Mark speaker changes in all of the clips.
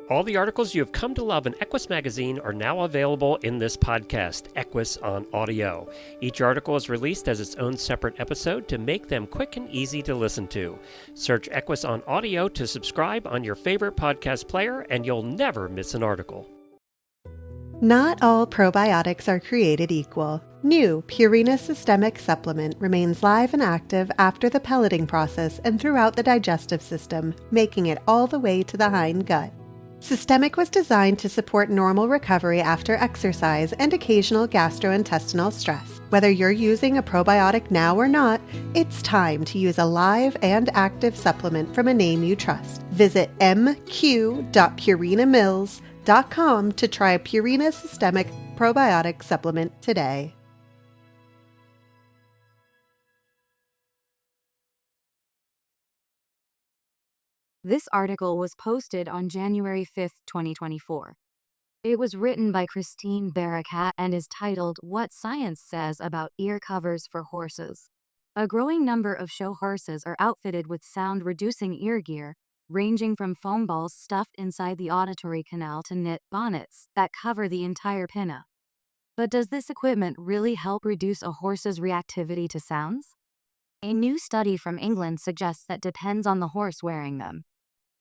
Speaker 1: All the articles you have come to love in Equus magazine are now available in this podcast, Equus on Audio. Each article is released as its own separate episode to make them quick and easy to listen to. Search Equus on Audio to subscribe on your favorite podcast player, and you'll never miss an article.
Speaker 2: Not all probiotics are created equal. New Purina Systemic Supplement remains live and active after the pelleting process and throughout the digestive system, making it all the way to the hind gut. Systemic was designed to support normal recovery after exercise and occasional gastrointestinal stress. Whether you're using a probiotic now or not, it's time to use a live and active supplement from a name you trust. Visit mq.purinamills.com to try Purina Systemic Probiotic Supplement today.
Speaker 3: This article was posted on January 5, 2024. It was written by Christine Barakat and is titled What Science Says About Ear Covers for Horses. A growing number of show horses are outfitted with sound-reducing ear gear, ranging from foam balls stuffed inside the auditory canal to knit bonnets that cover the entire pinna. But does this equipment really help reduce a horse's reactivity to sounds? A new study from England suggests that depends on the horse wearing them.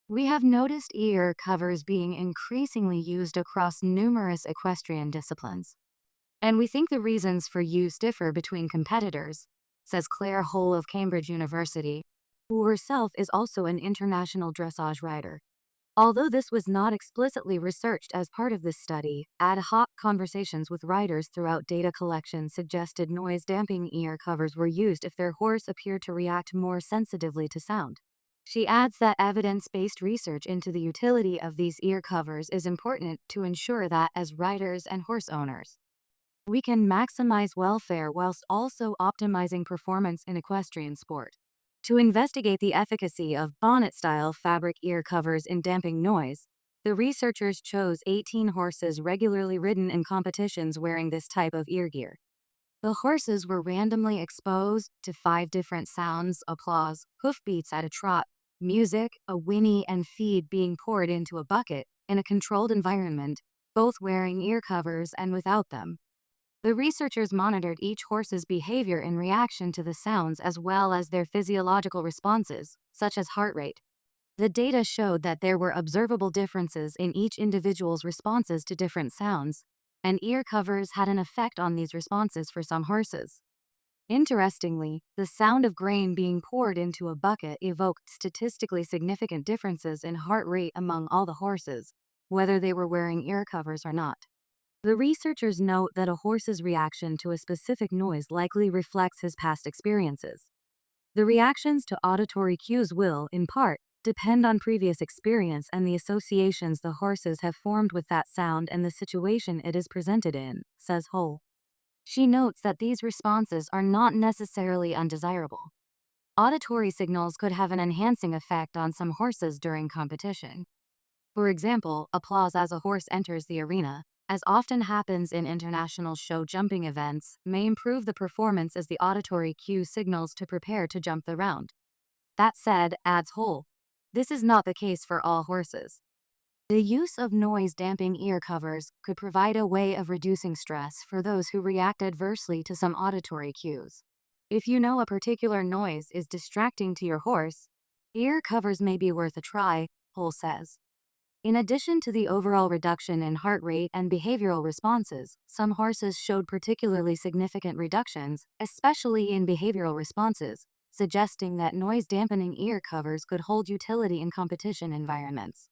Speaker 3: We have noticed ear covers being increasingly used across numerous equestrian disciplines. And we think the reasons for use differ between competitors, says Claire Hull of Cambridge University, who herself is also an international dressage rider. Although this was not explicitly researched as part of this study, ad hoc conversations with riders throughout data collection suggested noise-damping ear covers were used if their horse appeared to react more sensitively to sound. She adds that evidence-based research into the utility of these ear covers is important to ensure that, as riders and horse owners, we can maximize welfare whilst also optimizing performance in equestrian sport. To investigate the efficacy of bonnet-style fabric ear covers in damping noise, the researchers chose 18 horses regularly ridden in competitions wearing this type of ear gear. The horses were randomly exposed to 5 different sounds: applause, hoofbeats at a trot, music, a whinny, and feed being poured into a bucket in a controlled environment, both wearing ear covers and without them. The researchers monitored each horse's behavior in reaction to the sounds as well as their physiological responses, such as heart rate. The data showed that there were observable differences in each individual's responses to different sounds, and ear covers had an effect on these responses for some horses. Interestingly, the sound of grain being poured into a bucket evoked statistically significant differences in heart rate among all the horses, whether they were wearing ear covers or not. The researchers note that a horse's reaction to a specific noise likely reflects his past experiences. The reactions to auditory cues will, in part, depend on previous experience and the associations the horses have formed with that sound and the situation it is presented in, says Hull. She notes that these responses are not necessarily undesirable. Auditory signals could have an enhancing effect on some horses during competition. For example, applause as a horse enters the arena, as often happens in international show jumping events, may improve the performance as the auditory cue signals to prepare to jump the round. That said, adds Hull, this is not the case for all horses. The use of noise-damping ear covers could provide a way of reducing stress for those who react adversely to some auditory cues. If you know a particular noise is distracting to your horse, ear covers may be worth a try, Hull says. In addition to the overall reduction in heart rate and behavioral responses, some horses showed particularly significant reductions, especially in behavioral responses, suggesting that noise-dampening ear covers could hold utility in competition environments.